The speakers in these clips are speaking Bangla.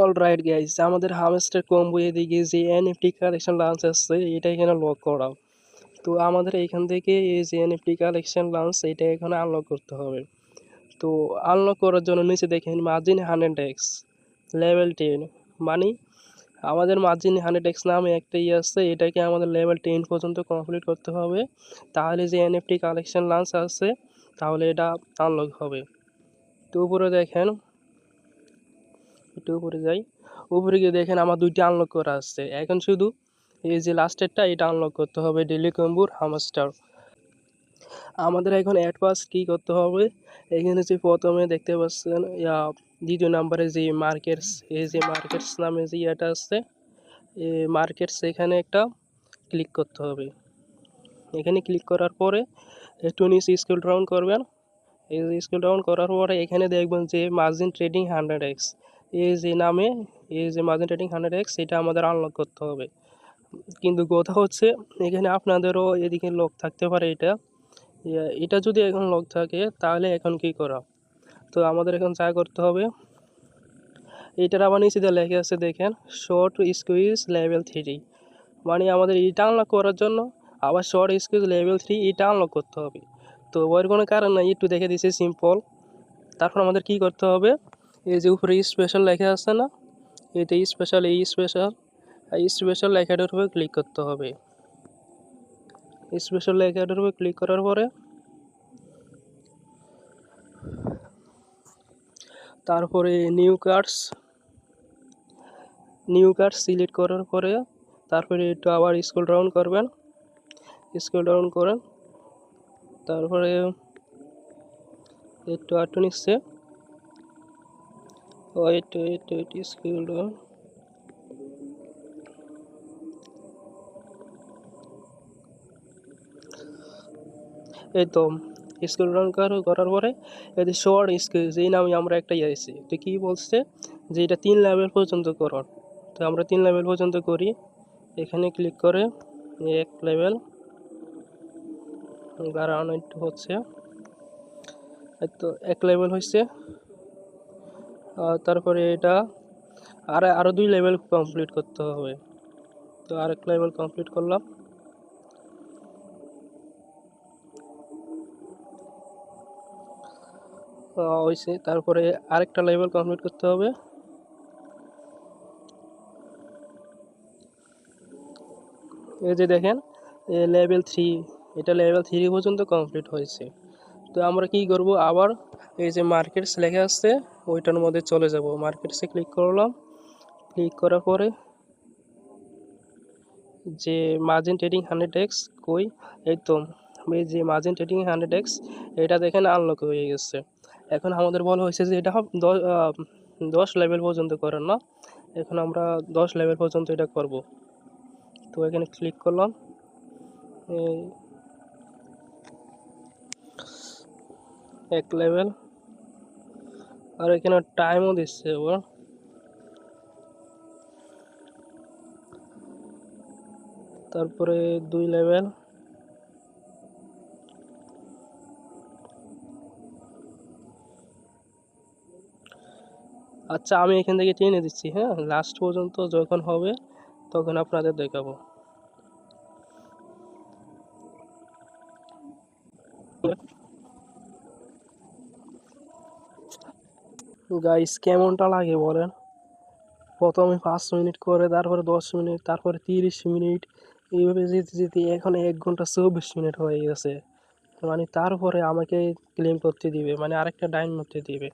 অলরাইট গাইস, আমাদের হামস্টার কম্বো এদিকে যে এনএফটি কালেকশন লঞ্চ আসছে এটা এখানে লক করা। তো আমাদের এখান থেকে এই যে এনএফটি কালেকশন লঞ্চ এটা এখানে আনলক করতে হবে। তো আনলক করার জন্য নিচে দেখেন মার্জিন 100x লেভেল 10, মানে আমাদের মার্জিন 100x নামে একটা আছে, এটাকে আমাদের লেভেল 10 পর্যন্ত কমপ্লিট করতে হবে। তাহলে যে এনএফটি কালেকশন লঞ্চ আছে তাহলে এটা আনলক হবে। তো উপরে দেখেন, একটু উপরে যাই, উপরে গিয়ে দেখেন আমার দুইটি আনলক করা আছে। এখন শুধু এই যে লাস্টেরটা এটা আনলক করতে হবে, ডেলি কম্বোর হামস্টার। আমাদের এখন অ্যাট ফার্স্ট কী করতে হবে, এখানে যে প্রথমে দেখতে পাচ্ছেন দ্বিতীয় নাম্বারে যে মার্কেটস, এই যে মার্কেটস নামে যে ইয়েটা আছে, এই মার্কেটস এখানে একটা ক্লিক করতে হবে। এখানে ক্লিক করার পরে একটু নিচে স্ক্রল ডাউন করবেন। এই যে স্ক্রল ডাউন করার পরে এখানে দেখবেন যে মার্জিন ট্রেডিং 100x, এই যে নামে এই যে মার্জিন ট্রেডিং 100x এটা আমাদের আনলক করতে হবে। কিন্তু কথা হচ্ছে এখানে আপনাদেরও এদিকে লক থাকতে পারে, এটা যদি এখন লক থাকে তাহলে এখন কি করা। তো আমাদের এখন যা করতে হবে, এটার আবার নিচে দিয়ে লেখা আছে দেখেন শর্ট স্কুইজ লেভেল 3, মানে আমাদের এটা আনলক করার জন্য আবার শর্ট স্কুইজ লেভেল 3 এটা আনলক করতে হবে। তো ওর কোনো কারণ নাই, একটু দেখে দিচ্ছি সিম্পল। তারপর আমাদের কি করতে হবে, এই যে উপরে স্পেশাল লেখা আছে না, এতে স্পেশাল, এই স্পেশাল লেখাটার উপরে ক্লিক করতে হবে। স্পেশাল লেখাটার উপরে ক্লিক করার পরে তারপরে নিউ কার্ডস সিলেক্ট করার পরে তারপরে একটু আবার স্ক্রল ডাউন করবেন, স্ক্রল ডাউন করেন, তারপরে একটু আটটু নিচ্ছে, ওয়েট স্ক্রল ডাউন, এই তো স্ক্রল ডাউন করার পরে এই যে শর্ট স্কুইজ এই নামে আমরা একটা আইছি। তো কী বলছে যে এটা 3 লেভেল পর্যন্ত করার। তো আমরা 3 লেভেল পর্যন্ত করি, এখানে ক্লিক করে 1 লেভেল বাড়ানো একটু হচ্ছে, এই তো 1 লেভেল হয়েছে। তারপরে এটা আরও 2 লেভেল কমপ্লিট করতে হবে। তো আরেক লেভেল কমপ্লিট করলাম। হয়েছে, তারপরে আরেকটা লেভেল কমপ্লিট করতে হবে। এই যে দেখেন লেভেল 3, এটা লেভেল 3 পর্যন্ত কমপ্লিট হয়েছে। তো আমরা কি করব, আবার এই যে মার্কেটস লেখা আছে ওইটার মধ্যে চলে যাব। মার্কেটসে ক্লিক করলাম, ক্লিক করার পরে যে মার্জিন ট্রেডিং 100x কই, এই তো এই যে মার্জিন ট্রেডিং 100x এটা দেখেন আনলক হয়ে গেছে। এখন আমাদের বলা হয়েছে যে এটা 10 লেভেল পর্যন্ত করেন না, এখন আমরা 10 লেভেল পর্যন্ত এটা করব। তো এখানে ক্লিক করলাম, এই 1 লেভেল, আর এখানে টাইমও দিচ্ছে ওর। তারপরে 2 লেভেল, আচ্ছা আমি এখান থেকে টেনে দিচ্ছি, হ্যাঁ লাস্ট পর্যন্ত যখন হবে তখন আপনাদের দেখাবো। গাইস কেমনটা লাগে বলেন, প্রথমে 5 মিনিট করে, তারপরে 10 মিনিট, তারপরে 30 মিনিট, এইভাবে যেতে যেতে এখন 1 ঘন্টা 24 মিনিট হয়ে গেছে। মানে তারপরে আমাকে ক্লেম করতে দিবে, মানে আরেকটা ডাইন মারতে দিবে।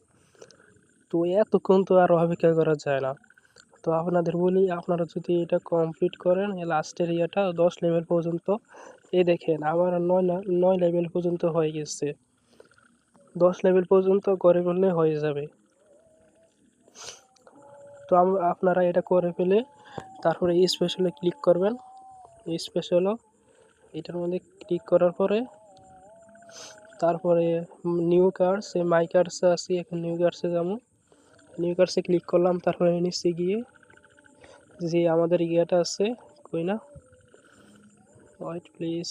তো এতক্ষণ তো আর অপেক্ষা করা যায় না। তো আপনাদের বলি, আপনারা যদি এটা কমপ্লিট করেন লাস্টের ইয়েটা 10 লেভেল পর্যন্ত, এই দেখেন আমার 9 লেভেল পর্যন্ত হয়ে গেছে। 10 লেভেল পর্যন্ত করে ফেললে হয়ে যাবে। তো আপনারা এটা করে ফেলে তারপরে স্পেশালে ক্লিক করবেন। স্পেশালও এটার মধ্যে ক্লিক করার পরে তারপরে নিউ কার্ডস, এই মাই কার্ডসে আসি, এখন নিউ কার্ডসে যাবো। নিউ কার্ডসে ক্লিক করলাম, তারপরে নিচে গিয়ে যে আমাদের ইয়েটা আছে কই না, ওয়েট প্লিজ,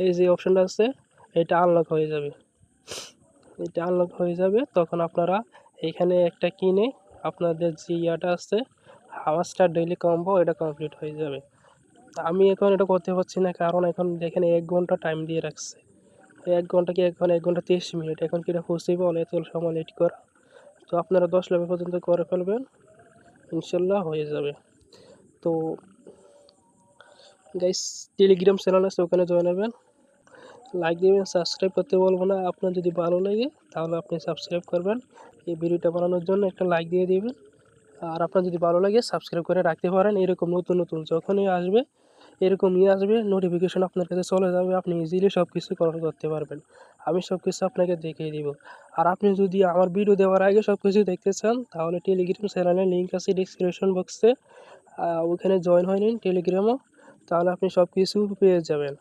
এই যে অপশানটা আছে এটা আনলক হয়ে যাবে। এটা আনলক হয়ে যাবে তখন আপনারা এখানে একটা কিনে আপনাদের যে ইয়াটা আছে হামাস্টার ডেইলি কম্বো এটা কমপ্লিট হয়ে যাবে। আমি এখন এটা করতে পারছি না কারণ এখন দেখেন 1 ঘন্টা টাইম দিয়ে রাখছে। 1 ঘন্টা কি এখন 1 ঘন্টা 30 মিনিট, এখন কি এটা পসিবল এত সময় লেট করা? তো আপনারা 10 লেভেল পর্যন্ত করে ফেলবেন, ইনশাল্লাহ হয়ে যাবে। তো গাইস টেলিগ্রাম চ্যানেল আছে ওখানে জয়েন হবেন, লাইক দিবেন, সাবস্ক্রাইব করতে বলবো না। আপনার যদি ভালো লাগে তাহলে আপনি সাবস্ক্রাইব করবেন, এই ভিডিওটা বানানোর জন্য একটা লাইক দিয়ে দিবেন। আর আপনার যদি ভালো লাগে সাবস্ক্রাইব করে রাখতে পারেন, এরকম নতুন নতুন যখনই আসবে এরকম আসবে নোটিফিকেশন আপনার কাছে চলে যাবে, আপনি ইজিলি সব কিছু করতে পারবেন। আমি সব কিছু আপনাকে দেখিয়ে দিব। আর আপনি যদি আমার ভিডিও দেওয়ার আগে সব কিছু দেখতে চান তাহলে টেলিগ্রাম চ্যানেলের লিঙ্ক আছে ডিসক্রিপশন বক্সে, ওখানে জয়েন হয়ে নিন টেলিগ্রামও, তাহলে আপনি সব কিছু পেয়ে যাবেন।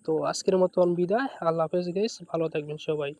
তো আজকের মতন বিদায়, আল্লাহ হাফেজ গাইস, ভালো থাকবেন সবাই।